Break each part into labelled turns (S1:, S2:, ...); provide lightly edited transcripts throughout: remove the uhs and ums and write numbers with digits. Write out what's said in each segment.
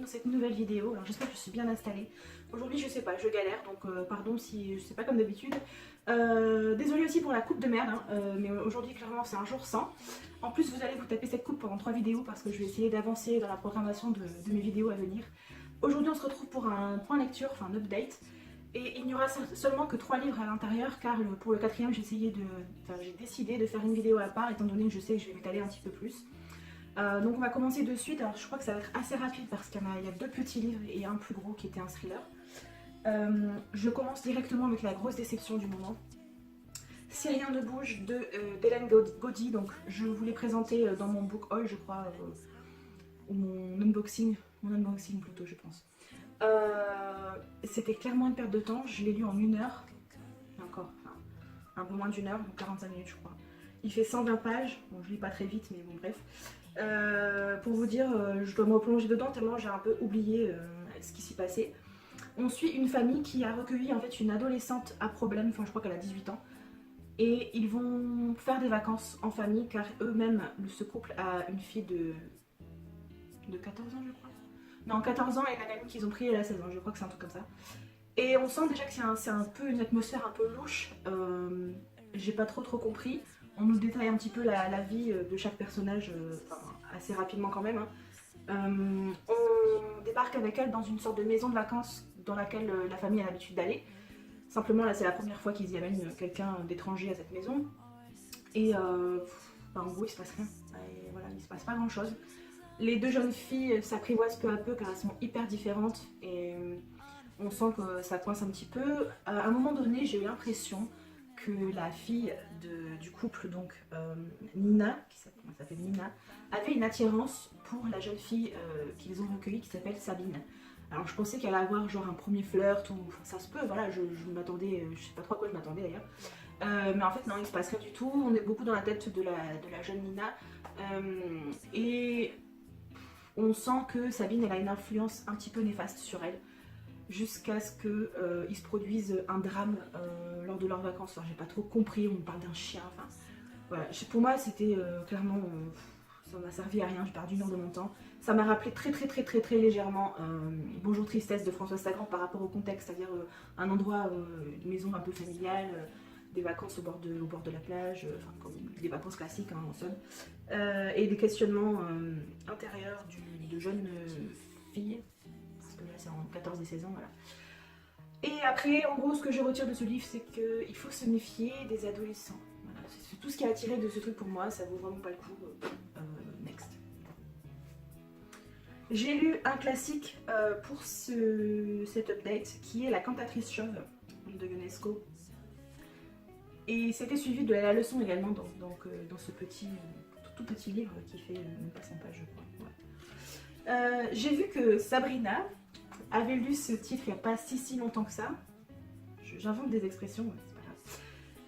S1: pour cette nouvelle vidéo. Alors j'espère que je suis bien installée. Aujourd'hui je sais pas, je galère donc pardon si je sais pas comme d'habitude. Désolée aussi pour la coupe de merde, hein, mais aujourd'hui clairement c'est un jour sans. En plus vous allez vous taper cette coupe pendant 3 vidéos parce que je vais essayer d'avancer dans la programmation de mes vidéos à venir. Aujourd'hui on se retrouve pour un point lecture, enfin un update. Et il n'y aura seulement que 3 livres à l'intérieur car pour le quatrième j'ai décidé de faire une vidéo à part étant donné que je sais que je vais m'étaler un petit peu plus. Donc on va commencer de suite. Alors je crois que ça va être assez rapide parce qu'il y a 2 petits livres et un plus gros qui était un thriller. Je commence directement avec la grosse déception du moment. Si rien ne bouge d'Hélène Gaudy. Donc je vous l'ai présenté dans mon book haul je crois, ou mon unboxing plutôt je pense. C'était clairement une perte de temps, je l'ai lu en 1 heure, encore, enfin un peu moins d'1 heure, donc 45 minutes je crois. Il fait 120 pages, bon je lis pas très vite mais bon bref. Pour vous dire, je dois me replonger dedans tellement j'ai un peu oublié ce qui s'y passait. On suit une famille qui a recueilli en fait une adolescente à problème, enfin je crois qu'elle a 18 ans. Et ils vont faire des vacances en famille car eux-mêmes, ce couple a une fille de 14 ans je crois. Non, 14 ans et la amie qu'ils ont pris elle a 16 ans, je crois que c'est un truc comme ça. Et on sent déjà que c'est un peu une atmosphère un peu louche, j'ai pas trop compris. On nous détaille un petit peu la vie de chaque personnage, assez rapidement quand même. Hein. On débarque avec elle dans une sorte de maison de vacances dans laquelle la famille a l'habitude d'aller. Simplement là c'est la première fois qu'ils y amènent quelqu'un d'étranger à cette maison. Et en gros il se passe rien, et voilà, il se passe pas grand chose. Les 2 jeunes filles s'apprivoisent peu à peu car elles sont hyper différentes et on sent que ça coince un petit peu. À un moment donné, j'ai eu l'impression que la fille du couple, donc Nina, qui s'appelle Nina, avait une attirance pour la jeune fille qu'ils ont recueillie qui s'appelle Sabine. Alors je pensais qu'elle allait avoir genre un premier flirt ou enfin, ça se peut, voilà, je m'attendais, je sais pas trop à quoi je m'attendais d'ailleurs. Mais en fait non, il se passe rien du tout, on est beaucoup dans la tête de la jeune Nina et on sent que Sabine elle a une influence un petit peu néfaste sur elle jusqu'à ce qu'il se produise un drame lors de leurs vacances. Enfin, j'ai pas trop compris, on me parle d'un chien, enfin voilà, pour moi c'était clairement, ça m'a servi à rien, j'ai perdu 1 heure de mon temps. Ça m'a rappelé très légèrement Bonjour Tristesse de Françoise Sagan par rapport au contexte, c'est-à-dire un endroit, une maison un peu familiale, des vacances au bord de la plage, enfin comme des vacances classiques hein, en somme, et des questionnements intérieurs de jeunes filles, parce que là c'est en 14 et 16 ans, voilà. Et après, en gros, ce que je retire de ce livre, c'est qu'il faut se méfier des adolescents. Voilà, c'est tout ce qui a attiré de ce truc pour moi, ça vaut vraiment pas le coup. Next. J'ai lu un classique pour cet update, qui est La cantatrice chauve de Ionesco. Et c'était suivi de La leçon également dans ce tout petit livre qui fait même pas 100 pages, je crois. Ouais. J'ai vu que Sabrina avait lu ce titre il n'y a pas si longtemps que ça. J'invente des expressions, ouais, c'est pas grave.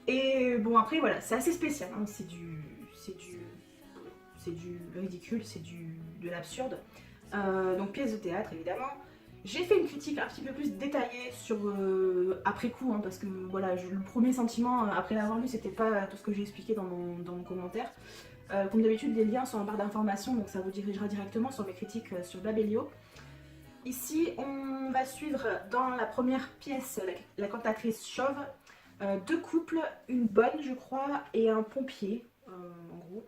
S1: Et bon après voilà, c'est assez spécial, hein. C'est du ridicule, c'est de l'absurde. Donc pièce de théâtre évidemment. J'ai fait une critique un petit peu plus détaillée sur après coup, hein, parce que voilà, le premier sentiment après l'avoir lu, c'était pas tout ce que j'ai expliqué dans mon commentaire. Comme d'habitude, les liens sont en barre d'informations, donc ça vous dirigera directement sur mes critiques sur Babelio. Ici, on va suivre dans la première pièce, la cantatrice chauve, 2 couples, une bonne je crois, et un pompier, en gros.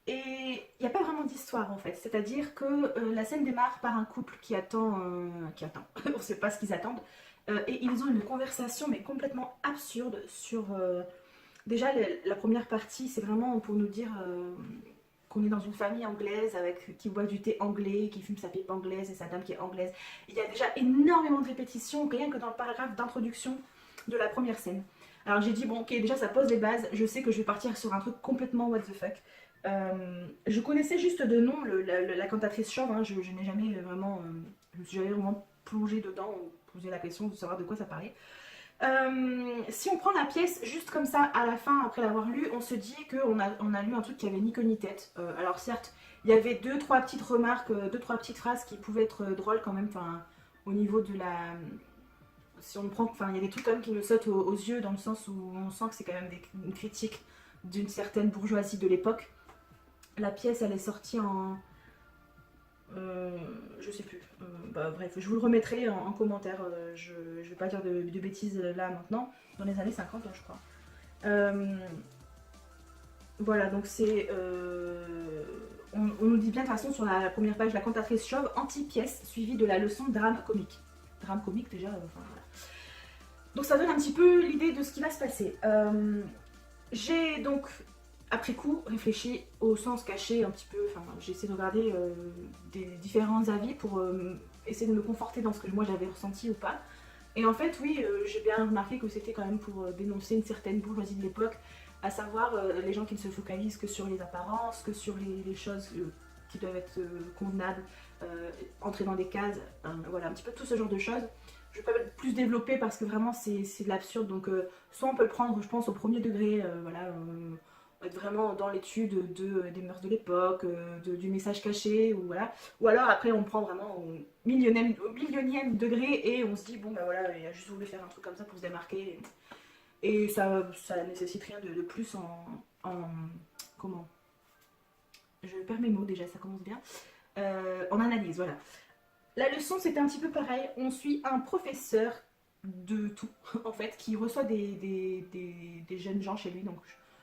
S1: Et il n'y a pas vraiment d'histoire en fait, c'est-à-dire que la scène démarre par un couple qui attend, on ne sait pas ce qu'ils attendent, et ils ont une conversation mais complètement absurde sur... déjà la première partie c'est vraiment pour nous dire qu'on est dans une famille anglaise qui boit du thé anglais, qui fume sa pipe anglaise et sa dame qui est anglaise. Il y a déjà énormément de répétitions, rien que dans le paragraphe d'introduction de la première scène. Alors j'ai dit bon ok, déjà ça pose les bases, je sais que je vais partir sur un truc complètement what the fuck. Je connaissais juste de nom la cantatrice chauve, hein, je n'ai jamais vraiment, je me suis jamais vraiment plongée dedans ou posé la question de savoir de quoi ça parlait. Si on prend la pièce juste comme ça à la fin après l'avoir lu, on se dit qu'on a lu un truc qui avait ni queue ni tête. Alors certes, il y avait 2-3 petites remarques, 2-3 petites phrases qui pouvaient être drôles quand même, au niveau de la... Si on prend, il y a des trucs quand même qui me sautent aux yeux dans le sens où on sent que c'est quand même une critique d'une certaine bourgeoisie de l'époque. La pièce elle est sortie en Je sais plus. Bah, bref, je vous le remettrai en commentaire. Je vais pas dire de bêtises là maintenant. Dans les années 50, là, je crois. Euh, voilà, donc c'est. On nous dit bien de toute façon sur la première page, la cantatrice chauve, anti-pièce, suivie de la leçon drame comique. Drame comique déjà, enfin voilà. Donc ça donne un petit peu l'idée de ce qui va se passer. J'ai donc, après coup, réfléchi au sens caché un petit peu. Enfin, j'ai essayé de regarder des différents avis pour essayer de me conforter dans ce que moi j'avais ressenti ou pas. Et en fait, oui, j'ai bien remarqué que c'était quand même pour dénoncer une certaine bourgeoisie de l'époque, à savoir les gens qui ne se focalisent que sur les apparences, que sur les choses qui doivent être convenables, entrer dans des cases, voilà, un petit peu tout ce genre de choses. Je vais pas plus développer parce que vraiment c'est de l'absurde, donc soit on peut le prendre, je pense, au premier degré, voilà, être vraiment dans l'étude des mœurs de l'époque, du message caché, ou voilà. Ou alors après on prend vraiment au millionième degré et on se dit bon ben voilà, il a juste voulu faire un truc comme ça pour se démarquer. Et ça nécessite rien de plus comment je perds mes mots déjà, ça commence bien. En analyse, voilà. La leçon, c'était un petit peu pareil. On suit un professeur de tout, en fait, qui reçoit des jeunes gens chez lui. Donc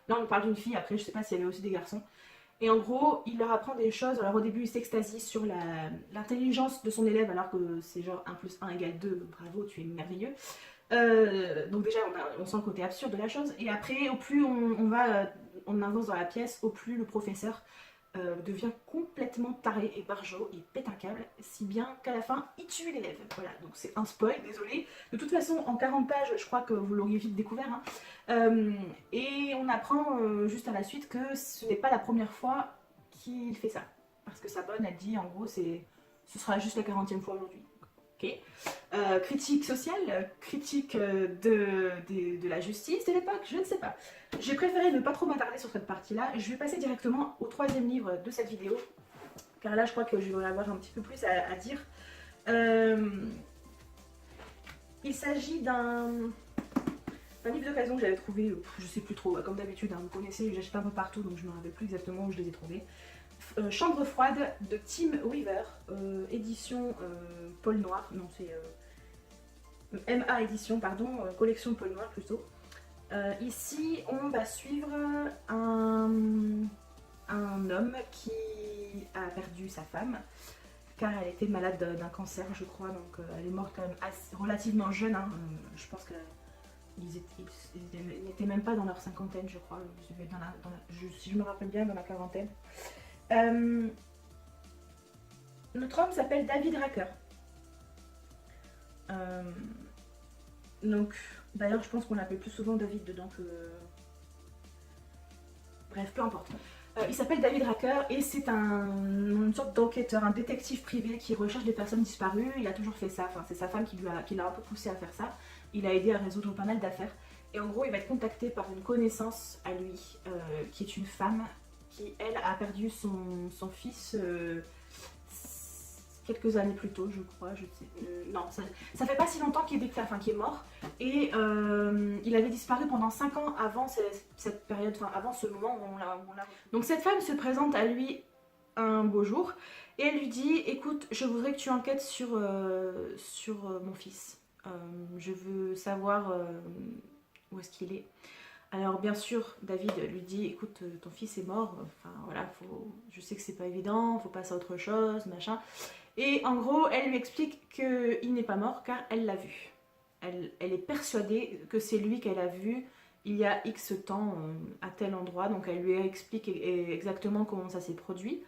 S1: là, on parle d'une fille, après, je sais pas s'il y avait aussi des garçons. Et en gros, il leur apprend des choses. Alors au début, il s'extasie sur l'intelligence de son élève, alors que c'est genre 1 plus 1 égale 2. Bravo, tu es merveilleux. Donc déjà, on sent le côté absurde de la chose. Et après, au plus on avance dans la pièce, au plus le professeur devient complètement taré et barjot, il pète un câble, si bien qu'à la fin, il tue l'élève. Voilà, donc c'est un spoil, désolé. De toute façon, en 40 pages, je crois que vous l'auriez vite découvert. Hein. Et on apprend juste à la suite que ce n'est pas la première fois qu'il fait ça. Parce que sa bonne, elle dit, en gros, ce sera juste la 40e fois aujourd'hui. Ok. Critique sociale, critique de la justice de l'époque, je ne sais pas. J'ai préféré ne pas trop m'attarder sur cette partie-là. Je vais passer directement au troisième livre de cette vidéo, car là je crois que je vais avoir un petit peu plus à dire. Il s'agit d'un livre d'occasion que j'avais trouvé, je sais plus trop, comme d'habitude, hein, vous connaissez, j'achète un peu partout, donc je ne me rappelle plus exactement où je les ai trouvés. Chambre froide de Tim Weaver, édition Paul Noir, non c'est MA édition, pardon, collection Paul Noir plutôt. Ici, on va suivre un homme qui a perdu sa femme car elle était malade d'un cancer, je crois, donc elle est morte quand même relativement jeune. Hein. Je pense qu'ils n'étaient même pas dans leur cinquantaine, je crois. Si je me rappelle bien, dans la quarantaine. Notre homme s'appelle David Racker. Donc, d'ailleurs, je pense qu'on l'appelle plus souvent David dedans que. Bref, peu importe. Il s'appelle David Racker et c'est une sorte d'enquêteur, un détective privé qui recherche des personnes disparues. Il a toujours fait ça, enfin, c'est sa femme qui l'a un peu poussé à faire ça. Il a aidé à résoudre pas mal d'affaires. Et en gros, il va être contacté par une connaissance à lui, qui est une femme qui, elle, a perdu son fils quelques années plus tôt, je crois. Je sais, non, ça fait pas si longtemps qu'il est mort. Et il avait disparu pendant 5 ans avant cette période, enfin avant ce moment où on l'a. Donc cette femme se présente à lui un beau jour et elle lui dit: écoute, je voudrais que tu enquêtes sur mon fils. Je veux savoir où est-ce qu'il est. Alors bien sûr, David lui dit: écoute, ton fils est mort, enfin voilà, je sais que c'est pas évident, faut passer à autre chose, machin. Et en gros, elle lui explique qu'il n'est pas mort car elle l'a vu. Elle est persuadée que c'est lui qu'elle a vu il y a X temps à tel endroit, donc elle lui explique exactement comment ça s'est produit.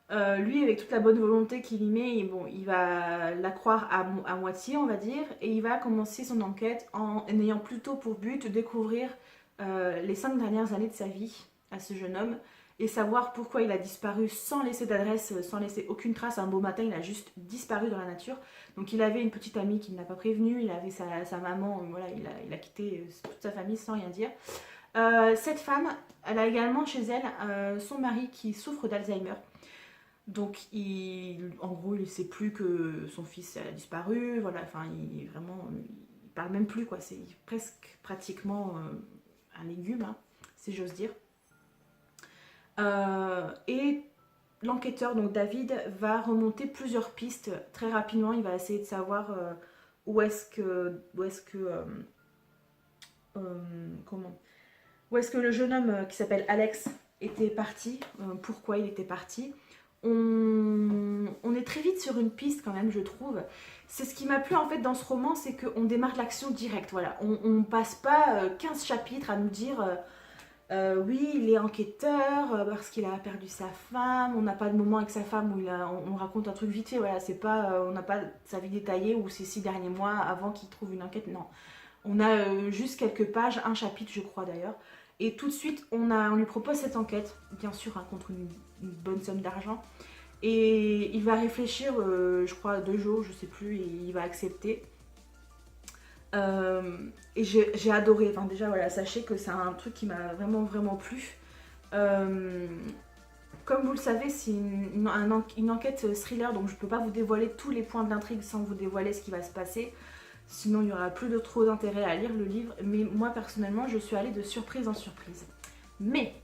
S1: Lui, avec toute la bonne volonté qu'il y met, bon, il va la croire à moitié, on va dire, et il va commencer son enquête en ayant plutôt pour but de découvrir les 5 dernières années de sa vie à ce jeune homme et savoir pourquoi il a disparu sans laisser d'adresse, sans laisser aucune trace. Un beau matin, il a juste disparu dans la nature. Donc il avait une petite amie qui ne l'a pas prévenu, il avait sa maman, voilà, il a quitté toute sa famille sans rien dire. Cette femme, elle a également chez elle son mari qui souffre d'Alzheimer. Donc, en gros, il ne sait plus que son fils a disparu. Voilà, enfin, il parle même plus, quoi. C'est presque pratiquement un légume, hein, si j'ose dire. Et l'enquêteur, donc David, va remonter plusieurs pistes très rapidement. Il va essayer de savoir où est-ce que, comment, où est-ce que le jeune homme qui s'appelle Alex était parti, pourquoi il était parti. On est très vite sur une piste quand même, je trouve. C'est ce qui m'a plu en fait dans ce roman, c'est qu'on démarre l'action directe. Voilà. On passe pas 15 chapitres à nous dire oui, il est enquêteur parce qu'il a perdu sa femme. On n'a pas de moment avec sa femme où on raconte un truc vite fait. Voilà, c'est pas, on n'a pas sa vie détaillée ou ses 6 derniers mois avant qu'il trouve une enquête. Non. On a juste quelques pages, un chapitre, je crois d'ailleurs. Et tout de suite, on lui propose cette enquête, bien sûr, hein, contre une bonne somme d'argent. Et il va réfléchir, je crois, 2 jours, je sais plus, et il va accepter. Et j'ai adoré. Enfin, déjà, voilà, sachez que c'est un truc qui m'a vraiment, vraiment plu. Comme vous le savez, c'est une enquête thriller, donc je ne peux pas vous dévoiler tous les points de l'intrigue sans vous dévoiler ce qui va se passer. Sinon, il n'y aura plus de trop d'intérêt à lire le livre. Mais moi, personnellement, je suis allée de surprise en surprise. Mais,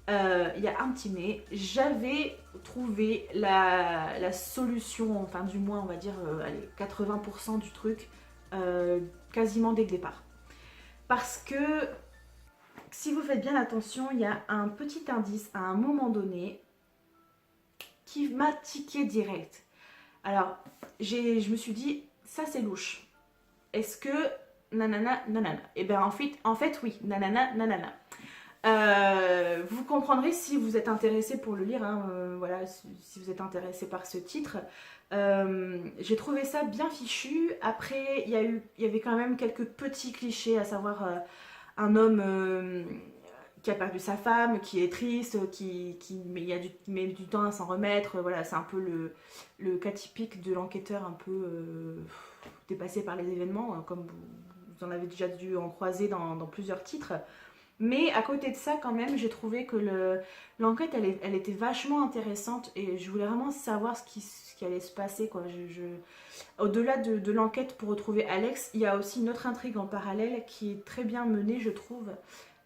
S1: il y a un petit mais, j'avais trouvé la solution, enfin du moins, on va dire, allez, 80% du truc, quasiment dès le départ. Parce que, si vous faites bien attention, il y a un petit indice à un moment donné qui m'a tiqué direct. Alors, je me suis dit, ça c'est louche. Est-ce que nanana nanana? Et bien en fait oui, nanana nanana. Vous comprendrez si vous êtes intéressé pour le lire, hein, voilà, si vous êtes intéressé par ce titre. J'ai trouvé ça bien fichu. Après, il y avait quand même quelques petits clichés, à savoir un homme qui a perdu sa femme, qui est triste, qui met du temps à s'en remettre. Voilà, c'est un peu le cas typique de l'enquêteur un peu dépassé par les événements, comme vous en avez déjà dû en croiser dans plusieurs titres. Mais à côté de ça, quand même, j'ai trouvé que l'enquête, elle était vachement intéressante et je voulais vraiment savoir ce qui allait se passer, quoi. Au-delà de l'enquête pour retrouver Alex, il y a aussi une autre intrigue en parallèle qui est très bien menée, je trouve.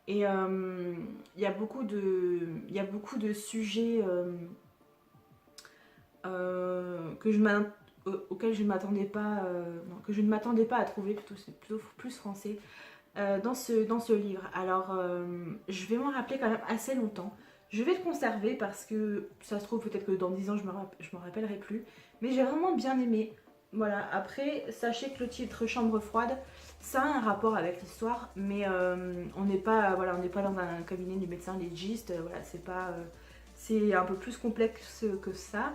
S1: Et il y a beaucoup de sujets auxquels je ne m'attendais pas, que je ne m'attendais pas à trouver, c'est plutôt plus français. Dans ce livre. Alors, je vais m'en rappeler quand même assez longtemps. Je vais le conserver parce que ça se trouve peut-être que dans 10 ans je m'en rappellerai plus. Mais j'ai vraiment bien aimé. Voilà, après, sachez que le titre Chambre froide, ça a un rapport avec l'histoire, mais on n'est pas, voilà, dans un cabinet du médecin légiste. Voilà, c'est un peu plus complexe que ça.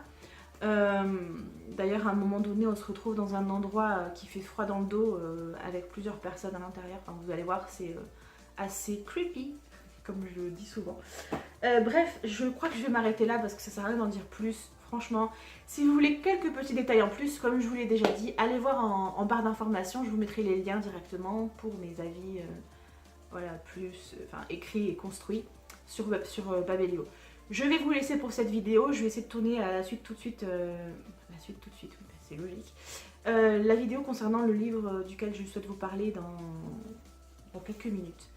S1: D'ailleurs, à un moment donné, on se retrouve dans un endroit qui fait froid dans le dos avec plusieurs personnes à l'intérieur. Enfin, vous allez voir, c'est assez creepy, comme je le dis souvent. Bref, je crois que je vais m'arrêter là parce que ça sert à rien d'en dire plus. Franchement, si vous voulez quelques petits détails en plus, comme je vous l'ai déjà dit, allez voir en barre d'informations. Je vous mettrai les liens directement pour mes avis voilà, plus écrits et construits sur Babelio. Je vais vous laisser pour cette vidéo, je vais essayer de tourner à la suite tout de suite, oui, c'est logique. La vidéo concernant le livre duquel je souhaite vous parler dans quelques minutes.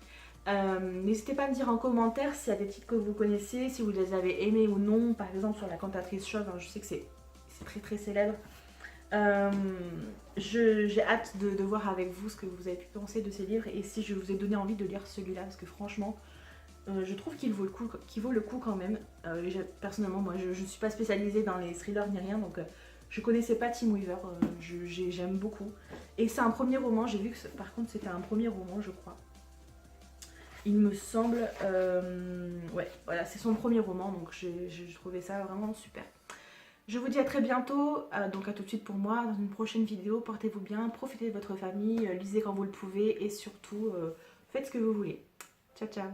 S1: N'hésitez pas à me dire en commentaire s'il y a des titres que vous connaissez, si vous les avez aimés ou non, par exemple sur la cantatrice chauve, hein, je sais que c'est très très célèbre. J'ai hâte de voir avec vous ce que vous avez pu penser de ces livres et si je vous ai donné envie de lire celui-là, parce que franchement, je trouve qu'il vaut le coup quand même. Personnellement, moi je ne suis pas spécialisée dans les thrillers ni rien, donc je connaissais pas Tim Weaver, j'aime beaucoup. Et c'est un premier roman, j'ai vu que par contre c'était un premier roman, je crois. Il me semble, ouais, voilà, c'est son premier roman, donc j'ai trouvé ça vraiment super. Je vous dis à très bientôt, donc à tout de suite pour moi, dans une prochaine vidéo. Portez-vous bien, profitez de votre famille, lisez quand vous le pouvez et surtout, faites ce que vous voulez. Ciao, ciao.